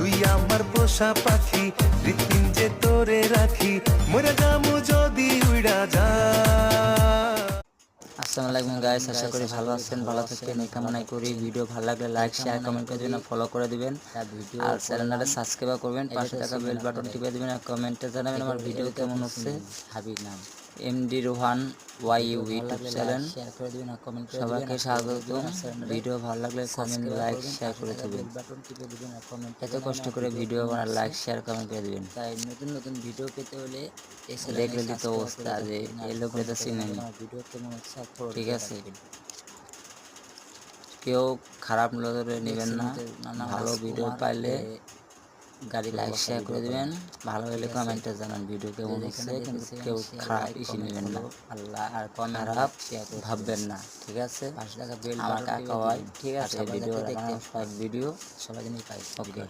তুই আমার পোষা পাখি, হৃৎপিঞ্জে তোরে রাখি, মরে যামু যদি উইড়া যা। আসসালামু আলাইকুম গাইস, আশা করি ভালো আছেন, ভালো থাকবেন এই কামনাই করি। ভিডিও ভালো লাগলে লাইক শেয়ার কমেন্ট করে দিবেন, ফলো করে দিবেন আর চ্যানেলটা সাবস্ক্রাইব করবেন, পাশে থাকা বেল বাটন টিপে দিবেন আর কমেন্টে জানাবেন আমার ভিডিও কেমন হচ্ছে। হাবিব নাম এমডি রোহান ওয়াইইউ ইউটিউব চ্যানেল, শেয়ার করে দিবেন আর কমেন্ট করে দিবেন। সবাইকে স্বাগতম। ভিডিও ভালো লাগলে কমেন্ট লাইক শেয়ার করে দিবেন, বাটন টিপে দিবেন আর কমেন্ট, এত কষ্ট করে ভিডিও বানার লাইক শেয়ার কমেন্ট করে দিবেন। তাই নতুন নতুন ভিডিও পেতে হলে দেখলে তো অবস্থা যে এই লোকটা চিনেন ভিডিও কেমন হচ্ছে, ঠিক আছে? কেউ খারাপ নজরে নেবেন না, ভালো ভিডিও পাইলে গাড়ি লাইক শেয়ার করে দিবেন, ভালো হলে কমেন্টে জানান ভিডিও কেমন হচ্ছে, কিন্তু কেউ খারাপ ইস্যু নেবেন না, আল্লাহ আর খারাপ ভাববেন না, ঠিক আছে? আমার কাকা হয়, ঠিক আছে? ভিডিও সব ভিডিও সবাই জানি পাই, ওকে।